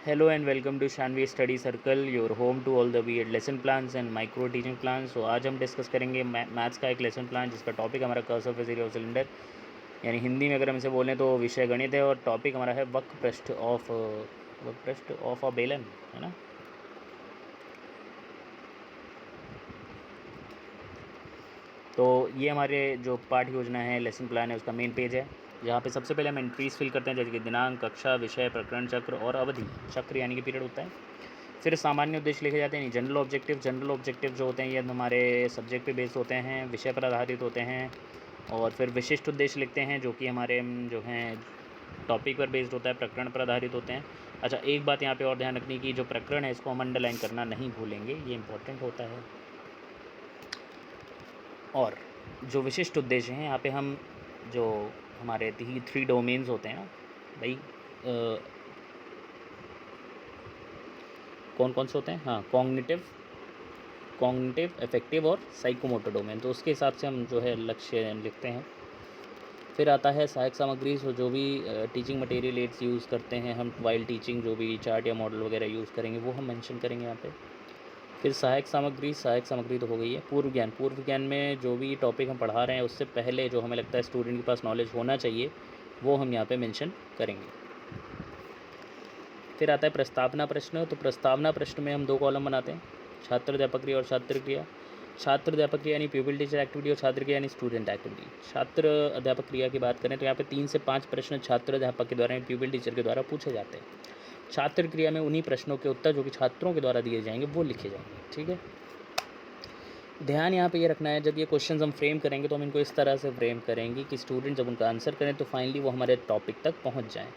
Hello and welcome to Shanvi Study Circle, your home to all the weird lesson plans and micro teaching plans. तो आज हम discuss करेंगे maths का एक lesson plan जिसका topic हमारा curve of area of cylinder, यानी हिंदी में अगर हम इसे बोलें तो विषय गणित है और टॉपिक हमारा है वक्र पृष्ठ ऑफ अ बेलन, है ना। तो ये हमारे जो पाठ योजना है, लेसन प्लान है, उसका मेन पेज है, जहाँ पे सबसे पहले हम एंट्रीज फिल करते हैं जैसे कि दिनांक, कक्षा, विषय, प्रकरण, चक्र और अवधि। चक्र यानी कि पीरियड होता है। फिर सामान्य उद्देश्य लिखे जाते हैं, जनरल ऑब्जेक्टिव जो होते हैं ये हमारे सब्जेक्ट पे बेस्ड होते हैं, विषय पर आधारित होते हैं। और फिर विशिष्ट उद्देश्य लिखते हैं जो कि हमारे जो हैं टॉपिक पर बेस्ड होता है, प्रकरण पर आधारित होते हैं। अच्छा, एक बात यहाँ पे और ध्यान रखने की, जो प्रकरण है इसको हम अंडरलाइन करना नहीं भूलेंगे, ये इंपॉर्टेंट होता है। और जो विशिष्ट उद्देश्य हैं यहाँ पे हम जो हमारे थ्री डोमेन्स होते हैं ना भाई, कौन कौन से होते हैं, हाँ, कॉग्निटिव, अफेक्टिव और साइकोमोटर डोमेन, तो उसके हिसाब से हम जो है लक्ष्य लिखते हैं। फिर आता है सहायक सामग्री, जो भी टीचिंग मटेरियल एड्स यूज़ करते हैं हम वाइल टीचिंग, जो भी चार्ट या मॉडल वगैरह यूज़ करेंगे वो हम मेंशन करेंगे यहाँ पे। फिर सहायक सामग्री तो हो गई है। पूर्व ज्ञान में जो भी टॉपिक हम पढ़ा रहे हैं उससे पहले जो हमें लगता है स्टूडेंट के पास नॉलेज होना चाहिए वो हम यहाँ पे मेंशन करेंगे। फिर आता है प्रस्तावना प्रश्न। तो प्रस्तावना प्रश्न में हम दो कॉलम बनाते हैं, छात्र अध्यापक क्रिया और छात्र क्रिया। छात्र अध्यापक क्रिया यानी प्यूपिल टीचर एक्टिविटी और छात्र क्रिया यानी स्टूडेंट एक्टिविटी। छात्र अध्यापक क्रिया की बात करें तो यहाँ पे 3 से 5 प्रश्न छात्र अध्यापक के द्वारा, प्यूपिल टीचर के द्वारा पूछे जाते हैं। छात्र क्रिया में उन्हीं प्रश्नों के उत्तर जो कि छात्रों के द्वारा दिए जाएंगे वो लिखे जाएंगे, ठीक है। ध्यान यहाँ पे ये रखना है, जब ये क्वेश्चन हम फ्रेम करेंगे तो हम इनको इस तरह से फ्रेम करेंगे कि स्टूडेंट जब उनका आंसर करें तो फाइनली वो हमारे टॉपिक तक पहुँच जाएँ।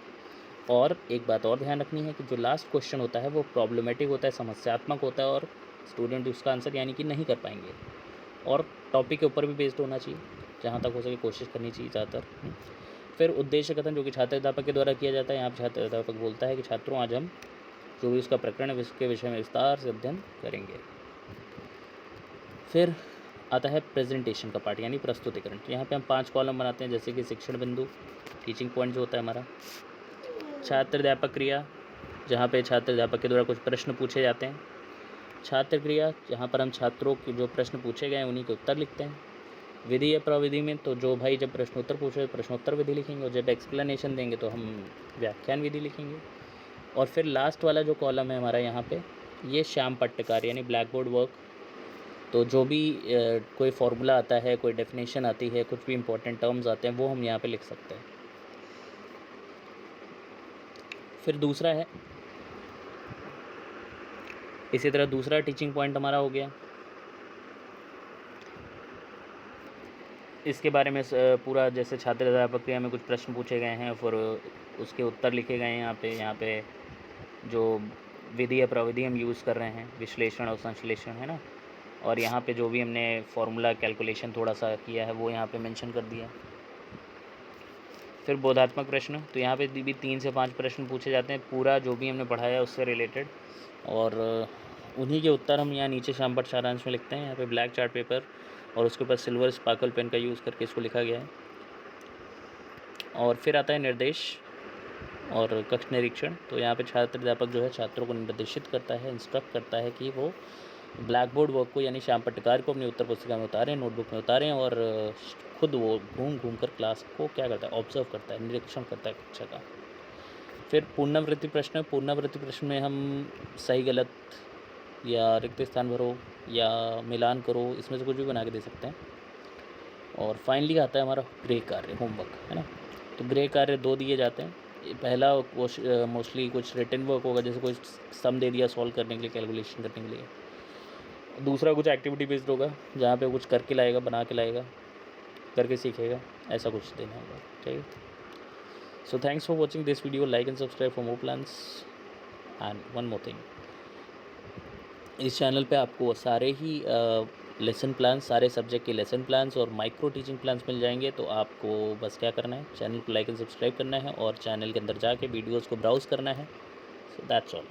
और एक बात और ध्यान रखनी है कि जो लास्ट क्वेश्चन होता है वो प्रॉब्लमेटिक होता है, समस्यात्मक होता है, और स्टूडेंट उसका आंसर यानी कि नहीं कर पाएंगे, और टॉपिक के ऊपर भी बेस्ड होना चाहिए, जहाँ तक हो सके कोशिश करनी चाहिए ज़्यादातर। फिर उद्देश्य कथन जो कि छात्र अध्यापक के द्वारा किया जाता है। यहाँ पर छात्र अध्यापक बोलता है कि छात्रों आज हम जो भी उसका प्रकरण है उसके विषय में विस्तार से अध्ययन करेंगे। फिर आता है प्रेजेंटेशन का पार्ट यानी प्रस्तुतिकरण। यहाँ पे हम 5 कॉलम बनाते हैं, जैसे कि शिक्षण बिंदु, टीचिंग पॉइंट जो होता है हमारा। छात्र अध्यापक क्रिया, जहाँ पे छात्र अध्यापक के द्वारा कुछ प्रश्न पूछे जाते हैं। छात्र क्रिया, जहाँ पर हम छात्रों के जो प्रश्न पूछे गए हैं उन्हीं के उत्तर लिखते हैं। विधि या प्रविधि में तो जो भाई जब प्रश्नोत्तर पूछे प्रश्नोत्तर विधि लिखेंगे, और जब एक्सप्लेनेशन देंगे तो हम व्याख्यान विधि लिखेंगे। और फिर लास्ट वाला जो कॉलम है हमारा यहाँ पे, ये श्याम पट्टकार यानी ब्लैक बोर्ड वर्क। तो जो भी कोई फार्मूला आता है, कोई डेफिनेशन आती है, कुछ भी इंपॉर्टेंट टर्म्स आते हैं वो हम यहाँ पे लिख सकते हैं। फिर दूसरा है, इसी तरह दूसरा टीचिंग पॉइंट हमारा हो गया। इसके बारे में पूरा, जैसे छात्र अध्यापक क्रिया में कुछ प्रश्न पूछे गए हैं, फिर उसके उत्तर लिखे गए हैं। यहाँ पे जो विधि या प्रविधि हम यूज़ कर रहे हैं, विश्लेषण और संश्लेषण, है ना। और यहाँ पे जो भी हमने फॉर्मूला कैलकुलेशन थोड़ा सा किया है वो यहाँ पे मेंशन कर दिया। फिर बोधात्मक प्रश्न, तो यहाँ पे भी 3 से 5 प्रश्न पूछे जाते हैं, पूरा जो भी हमने पढ़ाया उससे रिलेटेड, और उन्हीं के उत्तर हम यहाँ नीचे श्यामपट्ट सारांश में लिखते हैं। यहाँ पे ब्लैक चार्ट पेपर और उसके ऊपर सिल्वर स्पार्कल पेन का यूज़ करके इसको लिखा गया है। और फिर आता है निर्देश और कक्ष निरीक्षण। तो यहाँ पे छात्र अध्यापक जो है छात्रों को निर्देशित करता है, इंस्ट्रक्ट करता है कि वो ब्लैक बोर्ड वर्क को यानी श्याम पट्टकार को अपनी उत्तर पुस्तिका में उतारें, नोटबुक में उतारें, और खुद वो घूम कर क्लास को क्या करता है, ऑब्जर्व करता है, निरीक्षण करता है कक्षा का। फिर पुनरावृत्ति प्रश्न में हम सही गलत या रिक्त स्थान भरो या मिलान करो, इसमें से कुछ भी बना के दे सकते हैं। और फाइनली आता है हमारा गृह कार्य, होमवर्क, है ना। तो गृह कार्य 2 दिए जाते हैं। पहला मोस्टली कुछ रिटन वर्क होगा, जैसे कोई सम दे दिया सॉल्व करने के लिए, कैलकुलेशन करने के लिए। दूसरा कुछ एक्टिविटी बेस्ड होगा, जहाँ पे कुछ करके लाएगा, बना के लाएगा, करके सीखेगा, ऐसा कुछ देना होगा, ठीक है। So thanks for watching this video, like and subscribe for more plans. And one more thing, इस चैनल पे आपको सारे ही लेसन प्लान, सारे सब्जेक्ट के लेसन प्लान्स और माइक्रो टीचिंग प्लान्स मिल जाएंगे। तो आपको बस क्या करना है, चैनल को लाइक एंड सब्सक्राइब करना है और चैनल के अंदर जाके वीडियोज़ को ब्राउज़ करना है। So that's all.